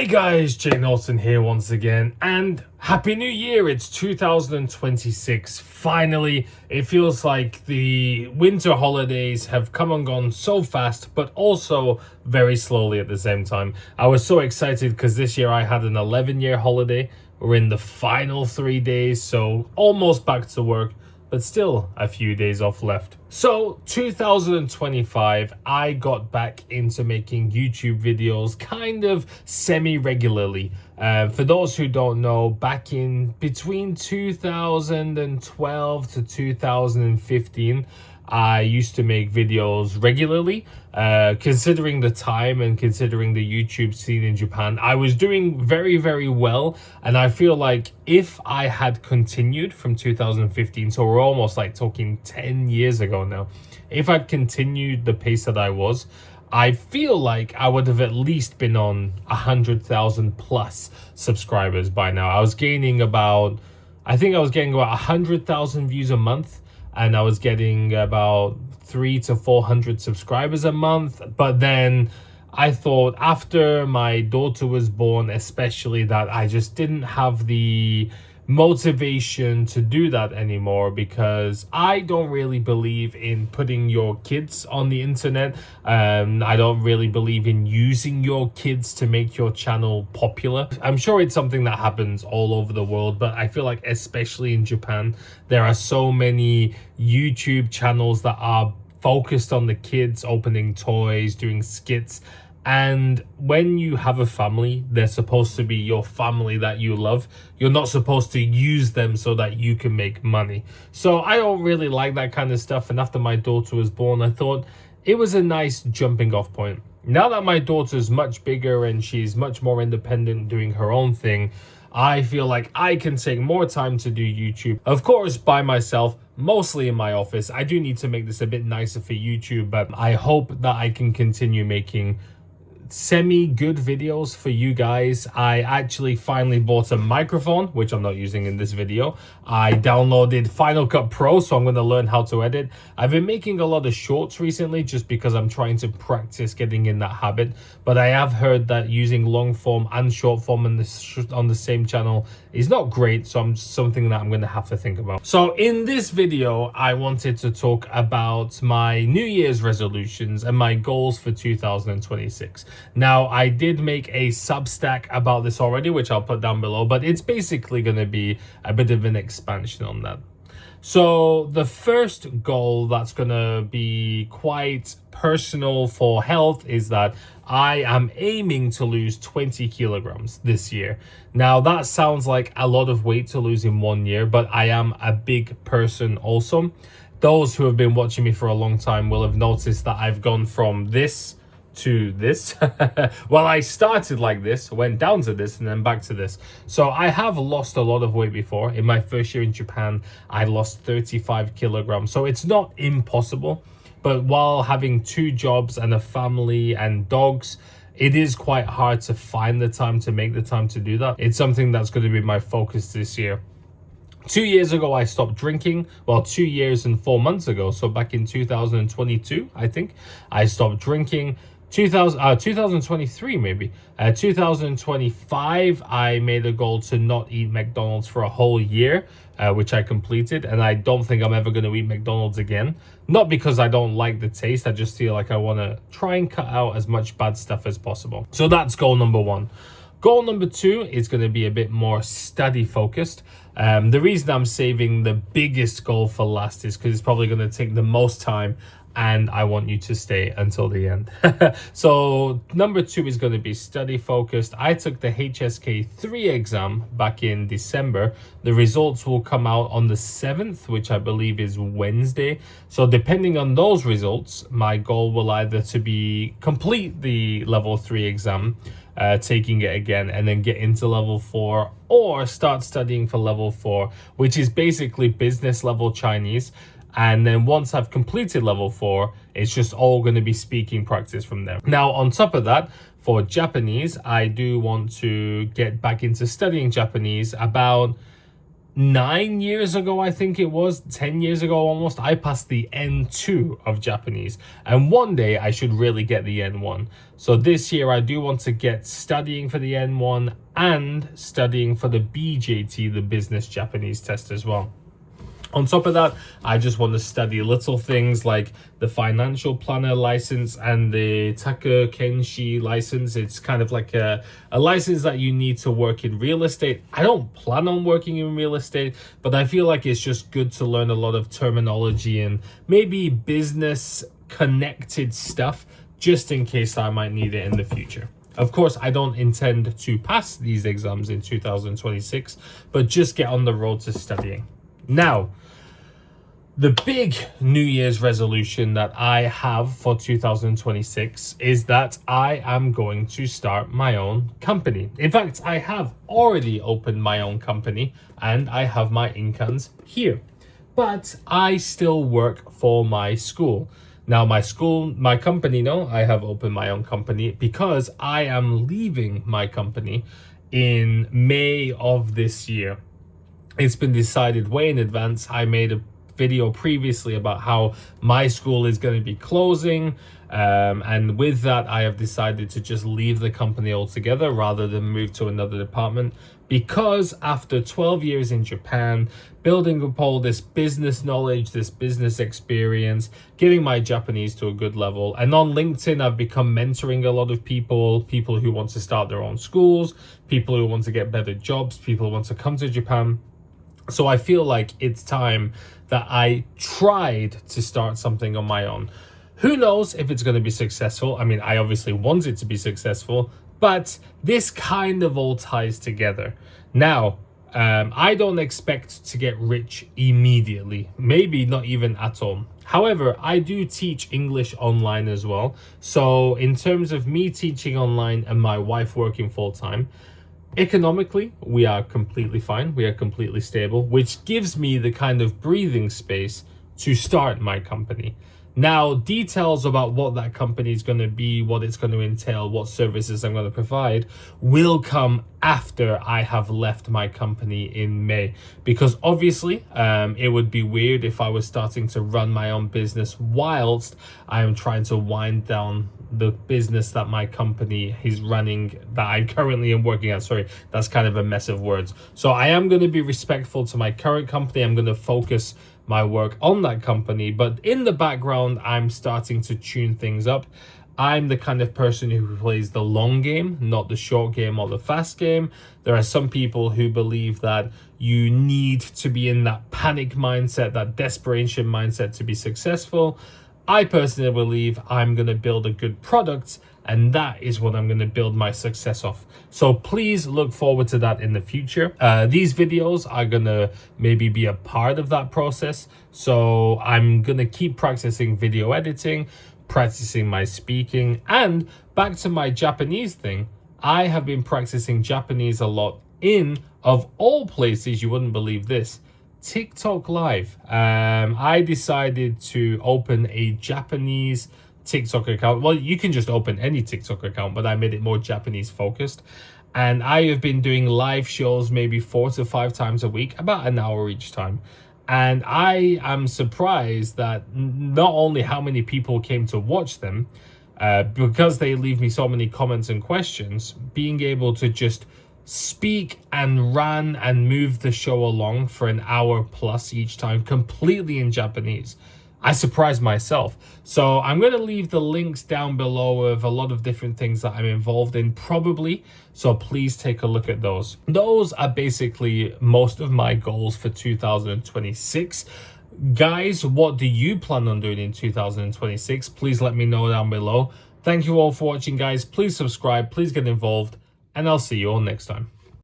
Hey guys, Jay Norton here once again, and Happy New Year! It's 2026. Finally, it feels like the winter holidays have come and gone so fast, but also very slowly at the same time. I was so excited because this year I had an 11-year holiday. We're in the final 3 days, so almost back to work, but still a few days off left. So 2025, I got back into making YouTube videos kind of semi-regularly. For those who don't know, back in between 2012 to 2015, I used to make videos regularly. Considering the time and considering the YouTube scene in Japan, I was doing very, very well. And I feel like if I had continued from 2015, so we're almost like talking 10 years ago now, if I'd continued the pace that I was, I feel like I would have at least been on 100,000 plus subscribers by now. I was getting about 100,000 views a month, and I was getting about 300 to 400 subscribers a month. But then I thought after my daughter was born, especially, that I just didn't have the motivation to do that anymore, because I don't really believe in putting your kids on the internet. I don't really believe in using your kids to make your channel popular. I'm sure it's something that happens all over the world, but I feel like especially in Japan, there are so many YouTube channels that are focused on the kids, opening toys, doing skits. And when you have a family, they're supposed to be your family that you love. You're not supposed to use them so that you can make money. So I don't really like that kind of stuff. And after my daughter was born, I thought it was a nice jumping off point. Now that my daughter's much bigger and she's much more independent doing her own thing, I feel like I can take more time to do YouTube. Of course, by myself, mostly in my office. I do need to make this a bit nicer for YouTube, but I hope that I can continue making semi-good videos for you guys. I actually finally bought a microphone, which I'm not using in this video. I downloaded Final Cut Pro, so I'm going to learn how to edit. I've been making a lot of shorts recently just because I'm trying to practice getting in that habit, but I have heard that using long form and short form on the same channel is not great, so something that I'm going to have to think about. So in this video, I wanted to talk about my New Year's resolutions and my goals for 2026. Now, I did make a Substack about this already, which I'll put down below, but it's basically going to be a bit of an expansion on that. So the first goal that's going to be quite personal for health is that I am aiming to lose 20 kilograms this year. Now, that sounds like a lot of weight to lose in 1 year, but I am a big person also. Those who have been watching me for a long time will have noticed that I've gone from this to this. Well, I started like this, went down to this, and then back to this. So I have lost a lot of weight before. In my first year in Japan, I lost 35 kilograms. So it's not impossible, but while having 2 jobs and a family and dogs, it is quite hard to find the time to make the time to do that. It's something that's going to be my focus this year. 2 years ago, I stopped drinking. Well, 2 years and 4 months ago. So back in 2022, I think, I stopped drinking. 2023 maybe. 2025, I made a goal to not eat McDonald's for a whole year, which I completed. And I don't think I'm ever going to eat McDonald's again. Not because I don't like the taste. I just feel like I want to try and cut out as much bad stuff as possible. So that's goal number 1. Goal number 2 is going to be a bit more study focused. The reason I'm saving the biggest goal for last is because it's probably going to take the most time, and I want you to stay until the end. So number 2 is going to be study focused. I took the HSK 3 exam back in December. The results will come out on the 7th, which I believe is Wednesday. So depending on those results, my goal will either to be complete the level 3 exam, taking it again, and then get into level 4, or start studying for level 4, which is basically business level Chinese. And then once I've completed level 4, it's just all going to be speaking practice from there. Now, on top of that, for Japanese, I do want to get back into studying Japanese about 9 years ago, I think it was 10 years ago almost, I passed the N2 of Japanese, and one day I should really get the N1. So this year I do want to get studying for the N1 and studying for the BJT, the business Japanese test as well. On top of that, I just want to study little things like the financial planner license and the Taka Kenshi license. It's kind of like a license that you need to work in real estate. I don't plan on working in real estate, but I feel like it's just good to learn a lot of terminology and maybe business connected stuff just in case I might need it in the future. Of course, I don't intend to pass these exams in 2026, but just get on the road to studying. Now, the big New Year's resolution that I have for 2026 is that I am going to start my own company. In fact, I have already opened my own company and I have my incomes here. But I still work for my school. Now, my company, no, I have opened my own company because I am leaving my company in May of this year. It's been decided way in advance. I made a video previously about how my school is going to be closing, and with that I have decided to just leave the company altogether rather than move to another department, because after 12 years in Japan, building up all this business knowledge, this business experience, getting my Japanese to a good level, and on LinkedIn I've become mentoring a lot of people who want to start their own schools, people who want to get better jobs, people who want to come to Japan. So I feel like it's time that I tried to start something on my own. Who knows if it's going to be successful? I mean, I obviously want it to be successful, but this kind of all ties together. Now, I don't expect to get rich immediately, maybe not even at all. However, I do teach English online as well. So in terms of me teaching online and my wife working full-time, economically, we are completely fine. We are completely stable, which gives me the kind of breathing space to start my company. Now, details about what that company is going to be, what it's going to entail, what services I'm going to provide will come after I have left my company in May. Because obviously, it would be weird if I was starting to run my own business whilst I am trying to wind down the business that my company is running, that I currently am working at. Sorry, that's kind of a mess of words. So I am going to be respectful to my current company. I'm going to focus my work on that company, but in the background I'm starting to tune things up. I'm the kind of person who plays the long game, not the short game or the fast game. There are some people who believe that you need to be in that panic mindset, that desperation mindset to be successful. I personally believe I'm going to build a good product, and that is what I'm going to build my success off. So please look forward to that in the future. These videos are going to maybe be a part of that process. So I'm going to keep practicing video editing, practicing my speaking, and back to my Japanese thing. I have been practicing Japanese a lot in, of all places, you wouldn't believe this, TikTok Live. I decided to open a Japanese TikTok account. Well, you can just open any TikTok account, but I made it more Japanese focused. And I have been doing live shows maybe 4 to 5 times a week, about an hour each time. And I am surprised that not only how many people came to watch them, because they leave me so many comments and questions, being able to just speak and run and move the show along for an hour plus each time completely in Japanese. I surprised myself. So I'm going to leave the links down below of a lot of different things that I'm involved in probably. So please take a look at those. Those are basically most of my goals for 2026. Guys, what do you plan on doing in 2026? Please let me know down below. Thank you all for watching, guys. Please subscribe, please get involved, and I'll see you all next time.